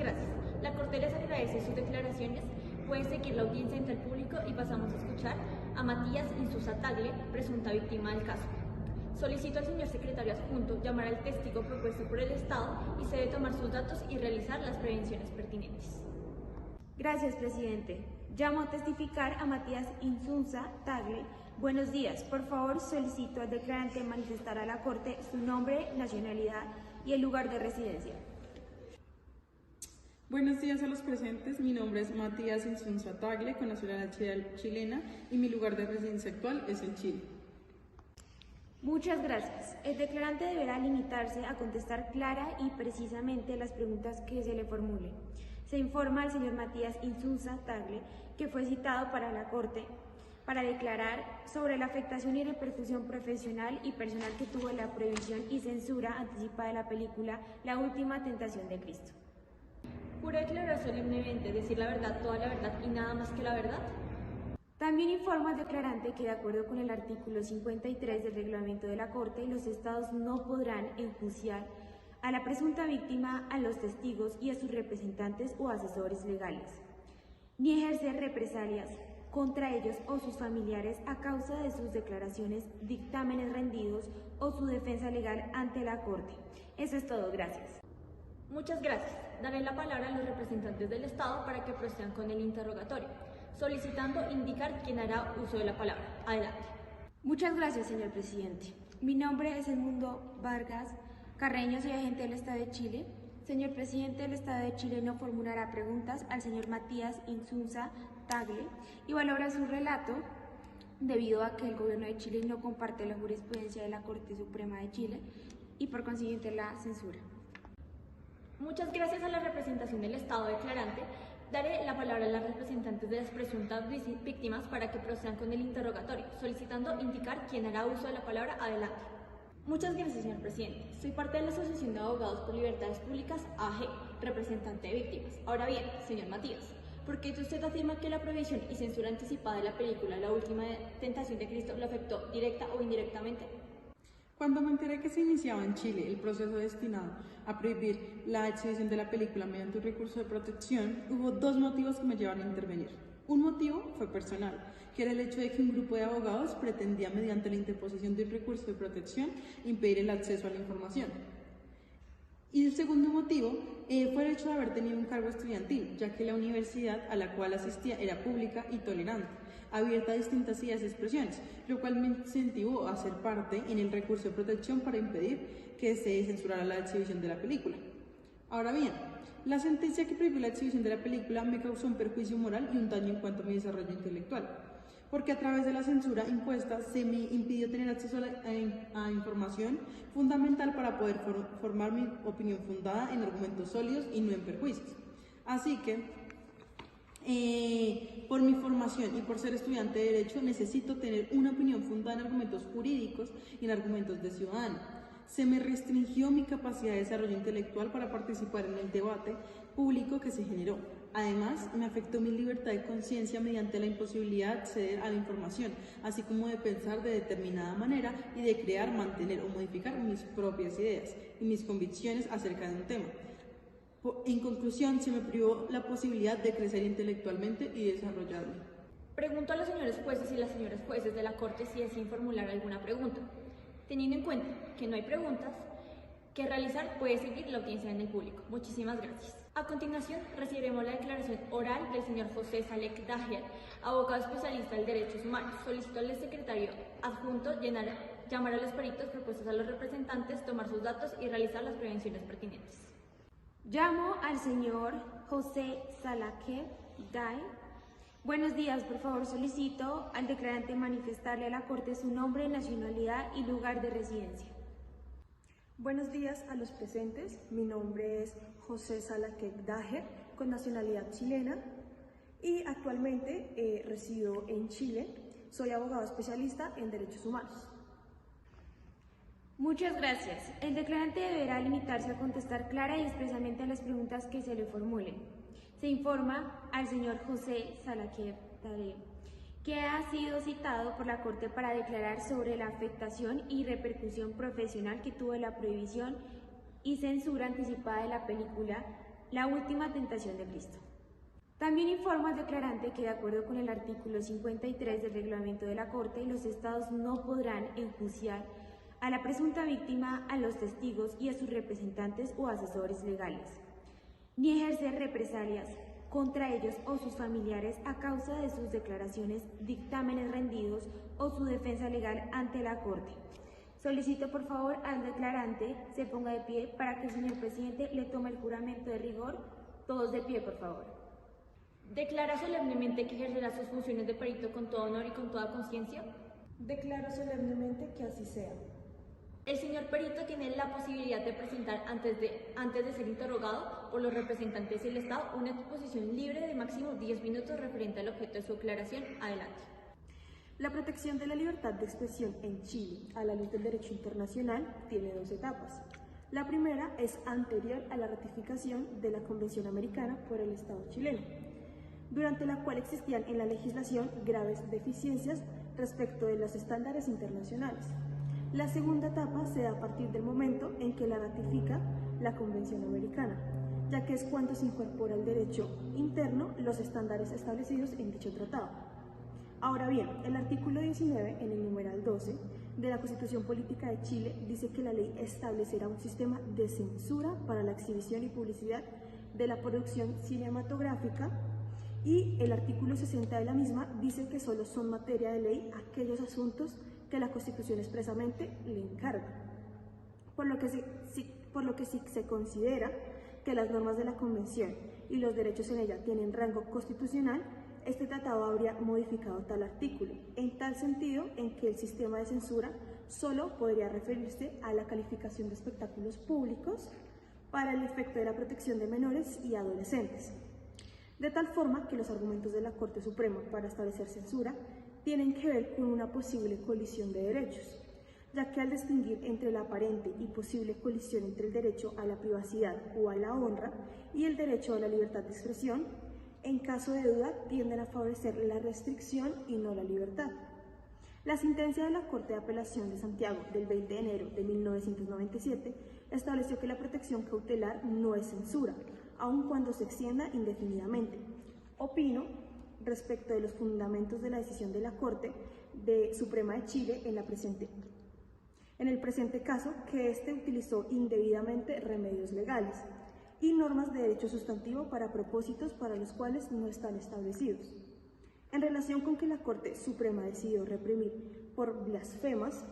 gracias. La Corte les agradece sus declaraciones. Puede seguir la audiencia entre el público y pasamos a escuchar a Matías Insunza Tagle, presunta víctima del caso. Solicito al señor secretario adjunto llamar al testigo propuesto por el Estado y se debe tomar sus datos y realizar las prevenciones pertinentes. Gracias, presidente. Llamo a testificar a Matías Insunza Tagle. Buenos días. Por favor, solicito al declarante manifestar a la Corte su nombre, nacionalidad y el lugar de residencia. Buenos días a los presentes. Mi nombre es Matías Insunza Tagle, con nacionalidad chilena, y mi lugar de residencia actual es en Chile. Muchas gracias. El declarante deberá limitarse a contestar clara y precisamente las preguntas que se le formulen. Se informa al señor Matías Insunza Tagle que fue citado para la Corte para declarar sobre la afectación y repercusión profesional y personal que tuvo la prohibición y censura anticipada de la película La Última Tentación de Cristo. ¿Jura declarar solemnemente decir la verdad, toda la verdad y nada más que la verdad? También informa al declarante que, de acuerdo con el artículo 53 del reglamento de la Corte, los estados no podrán enjuiciar a la presunta víctima, a los testigos y a sus representantes o asesores legales, ni ejercer represalias contra ellos o sus familiares a causa de sus declaraciones, dictámenes rendidos o su defensa legal ante la Corte. Eso es todo, gracias. Muchas gracias. Daré la palabra a los representantes del Estado para que procedan con el interrogatorio, solicitando indicar quién hará uso de la palabra. Adelante. Muchas gracias, señor presidente. Mi nombre es Edmundo Vargas Carreño, soy agente del Estado de Chile. Señor presidente, el Estado de Chile no formulará preguntas al señor Matías Insunza Tagle y valora su relato debido a que el gobierno de Chile no comparte la jurisprudencia de la Corte Suprema de Chile y por consiguiente la censura. Muchas gracias a la representación del Estado declarante. Daré la palabra a las representantes de las presuntas víctimas para que procedan con el interrogatorio, solicitando indicar quién hará uso de la palabra. Adelante. Muchas gracias, señor presidente. Soy parte de la Asociación de Abogados por Libertades Públicas, AG, representante de víctimas. Ahora bien, señor Matías, ¿por qué usted afirma que la prohibición y censura anticipada de la película La Última Tentación de Cristo lo afectó directa o indirectamente? Cuando me enteré que se iniciaba en Chile el proceso destinado a prohibir la exhibición de la película mediante un recurso de protección, hubo dos motivos que me llevaron a intervenir. Un motivo fue personal, que era el hecho de que un grupo de abogados pretendía, mediante la interposición de un recurso de protección, impedir el acceso a la información. Y el segundo motivo fue el hecho de haber tenido un cargo estudiantil, ya que la universidad a la cual asistía era pública y tolerante, abierta a distintas ideas y expresiones, lo cual me incentivó a ser parte en el recurso de protección para impedir que se censurara la exhibición de la película. Ahora bien, la sentencia que prohibió la exhibición de la película me causó un perjuicio moral y un daño en cuanto a mi desarrollo intelectual, porque a través de la censura impuesta se me impidió tener acceso a información fundamental para poder formar mi opinión fundada en argumentos sólidos y no en perjuicios. Así que, por mi formación y por ser estudiante de Derecho, necesito tener una opinión fundada en argumentos jurídicos y en argumentos de ciudadano. Se me restringió mi capacidad de desarrollo intelectual para participar en el debate público que se generó. Además, me afectó mi libertad de conciencia mediante la imposibilidad de acceder a la información, así como de pensar de determinada manera y de crear, mantener o modificar mis propias ideas y mis convicciones acerca de un tema. En conclusión, se me privó la posibilidad de crecer intelectualmente y desarrollarme. Pregunto a los señores jueces y las señoras jueces de la Corte si desean formular alguna pregunta. Teniendo en cuenta que no hay preguntas que realizar, puede seguir la audiencia en el público. Muchísimas gracias. A continuación, recibiremos la declaración oral del señor José Salek Daher, abogado especialista en Derechos Humanos. Solicito al secretario adjunto llamar a los peritos propuestos a los representantes, tomar sus datos y realizar las prevenciones pertinentes. Llamo al señor José Salek Daher. Buenos días, por favor solicito al declarante manifestarle a la Corte su nombre, nacionalidad y lugar de residencia. Buenos días a los presentes, mi nombre es José Salek Daher, con nacionalidad chilena y actualmente resido en Chile. Soy abogado especialista en Derechos Humanos. Muchas gracias. El declarante deberá limitarse a contestar clara y expresamente a las preguntas que se le formulen. Se informa al señor José Salek Daher que ha sido citado por la Corte para declarar sobre la afectación y repercusión profesional que tuvo la prohibición y censura anticipada de la película La última tentación de Cristo. También informa al declarante que de acuerdo con el artículo 53 del reglamento de la Corte, los estados no podrán enjuiciar a la presunta víctima, a los testigos y a sus representantes o asesores legales, ni ejercer represalias contra ellos o sus familiares a causa de sus declaraciones, dictámenes rendidos o su defensa legal ante la Corte. Solicito por favor al declarante se ponga de pie para que el señor presidente le tome el juramento de rigor. Todos de pie, por favor. ¿Declara solemnemente que ejercerá sus funciones de perito con todo honor y con toda conciencia? Declaro solemnemente que así sea. El señor perito tiene la posibilidad de presentar antes de ser interrogado por los representantes del Estado una exposición libre de máximo 10 minutos referente al objeto de su declaración. Adelante. La protección de la libertad de expresión en Chile, a la luz del derecho internacional, tiene dos etapas. La primera es anterior a la ratificación de la Convención Americana por el Estado chileno, durante la cual existían en la legislación graves deficiencias respecto de los estándares internacionales. La segunda etapa se da a partir del momento en que la ratifica la Convención Americana, ya que es cuando se incorpora al derecho interno los estándares establecidos en dicho tratado. Ahora bien, el artículo 19, en el numeral 12, de la Constitución Política de Chile, dice que la ley establecerá un sistema de censura para la exhibición y publicidad de la producción cinematográfica, y el artículo 60 de la misma dice que solo son materia de ley aquellos asuntos que la Constitución expresamente le encarga, por lo que si se considera que las normas de la Convención y los derechos en ella tienen rango constitucional, este tratado habría modificado tal artículo, en tal sentido en que el sistema de censura solo podría referirse a la calificación de espectáculos públicos para el efecto de la protección de menores y adolescentes, de tal forma que los argumentos de la Corte Suprema para establecer censura tienen que ver con una posible colisión de derechos, ya que al distinguir entre la aparente y posible colisión entre el derecho a la privacidad o a la honra y el derecho a la libertad de expresión, en caso de duda tienden a favorecer la restricción y no la libertad. La sentencia de la Corte de Apelación de Santiago del 20 de enero de 1997 estableció que la protección cautelar no es censura, aun cuando se extienda indefinidamente. Opino, respecto de los fundamentos de la decisión de la Corte Suprema de Chile en el presente caso, que éste utilizó indebidamente remedios legales y normas de derecho sustantivo para propósitos para los cuales no están establecidos. En relación con que la Corte Suprema decidió reprimir por blasfemas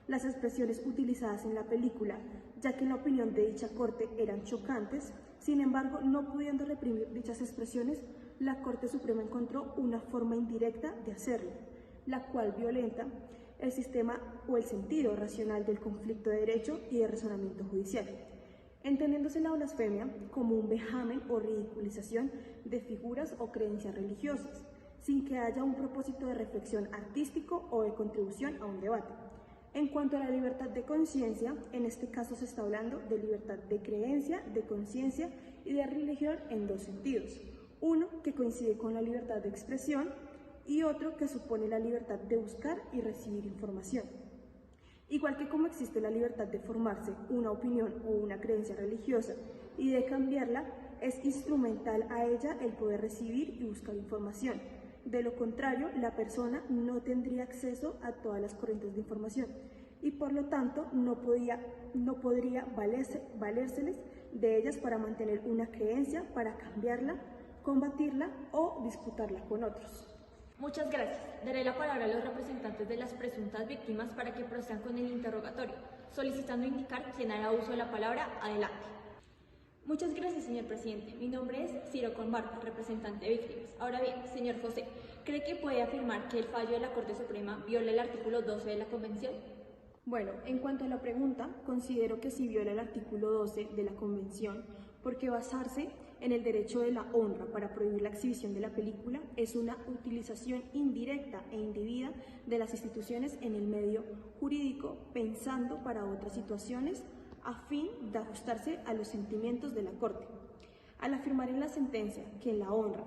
las expresiones utilizadas en la película, ya que en la opinión de dicha Corte eran chocantes, sin embargo, no pudiendo reprimir dichas expresiones, la Corte Suprema encontró una forma indirecta de hacerlo, la cual violenta el sistema o el sentido racional del conflicto de derecho y de razonamiento judicial, entendiéndose la blasfemia como un vejamen o ridiculización de figuras o creencias religiosas, sin que haya un propósito de reflexión artístico o de contribución a un debate. En cuanto a la libertad de conciencia, en este caso se está hablando de libertad de creencia, de conciencia y de religión en dos sentidos. Uno que coincide con la libertad de expresión y otro que supone la libertad de buscar y recibir información. Igual que como existe la libertad de formarse una opinión o una creencia religiosa y de cambiarla, es instrumental a ella el poder recibir y buscar información. De lo contrario, la persona no tendría acceso a todas las corrientes de información y por lo tanto no podría valérseles de ellas para mantener una creencia, para cambiarla, combatirla o disputarla con otros. Muchas gracias. Daré la palabra a los representantes de las presuntas víctimas para que procedan con el interrogatorio, solicitando indicar quién hará uso de la palabra. Adelante. Muchas gracias, señor presidente. Mi nombre es Ciro Conbarca, representante de víctimas. Ahora bien, señor José, ¿cree que puede afirmar que el fallo de la Corte Suprema viola el artículo 12 de la Convención? Bueno, en cuanto a la pregunta, considero que sí viola el artículo 12 de la Convención, porque basarse en el derecho de la honra para prohibir la exhibición de la película es una utilización indirecta e indebida de las instituciones en el medio jurídico, pensando para otras situaciones a fin de ajustarse a los sentimientos de la Corte. Al afirmar en la sentencia que la honra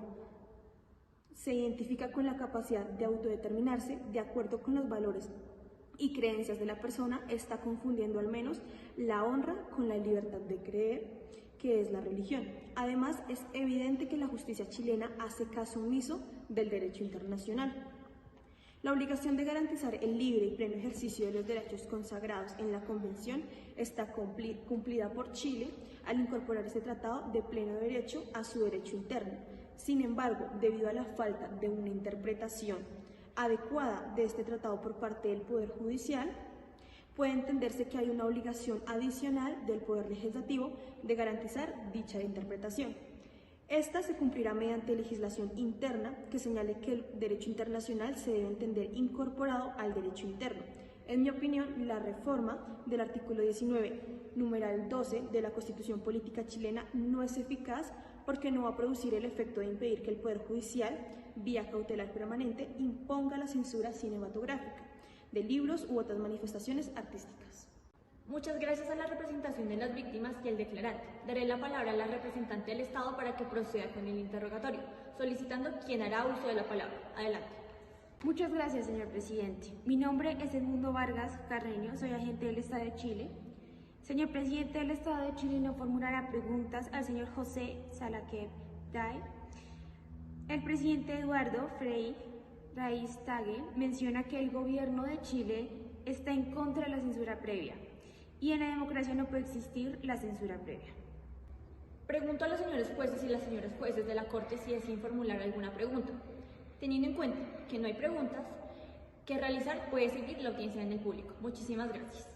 se identifica con la capacidad de autodeterminarse de acuerdo con los valores y creencias de la persona, está confundiendo al menos la honra con la libertad de creer, que es la religión. Además, es evidente que la justicia chilena hace caso omiso del derecho internacional. La obligación de garantizar el libre y pleno ejercicio de los derechos consagrados en la Convención está cumplida por Chile al incorporar este tratado de pleno derecho a su derecho interno. Sin embargo, debido a la falta de una interpretación adecuada de este tratado por parte del Poder Judicial, puede entenderse que hay una obligación adicional del Poder Legislativo de garantizar dicha interpretación. Esta se cumplirá mediante legislación interna que señale que el derecho internacional se debe entender incorporado al derecho interno. En mi opinión, la reforma del artículo 19, numeral 12 de la Constitución Política chilena no es eficaz porque no va a producir el efecto de impedir que el Poder Judicial, vía cautelar permanente, imponga la censura cinematográfica de libros u otras manifestaciones artísticas. Muchas gracias a la representación de las víctimas y el declarante. Daré la palabra a la representante del Estado para que proceda con el interrogatorio, solicitando quién hará uso de la palabra. Adelante. Muchas gracias, señor presidente. Mi nombre es Edmundo Vargas Carreño, soy agente del Estado de Chile. Señor presidente del Estado de Chile, no formulará preguntas al señor José Salaquet Daher. El presidente Eduardo Frei Raíz-Tagle menciona que el gobierno de Chile está en contra de la censura previa y en la democracia no puede existir la censura previa. Pregunto a los señores jueces y las señoras jueces de la Corte si deseen formular alguna pregunta. Teniendo en cuenta que no hay preguntas que realizar, puede seguir la audiencia en el público. Muchísimas gracias.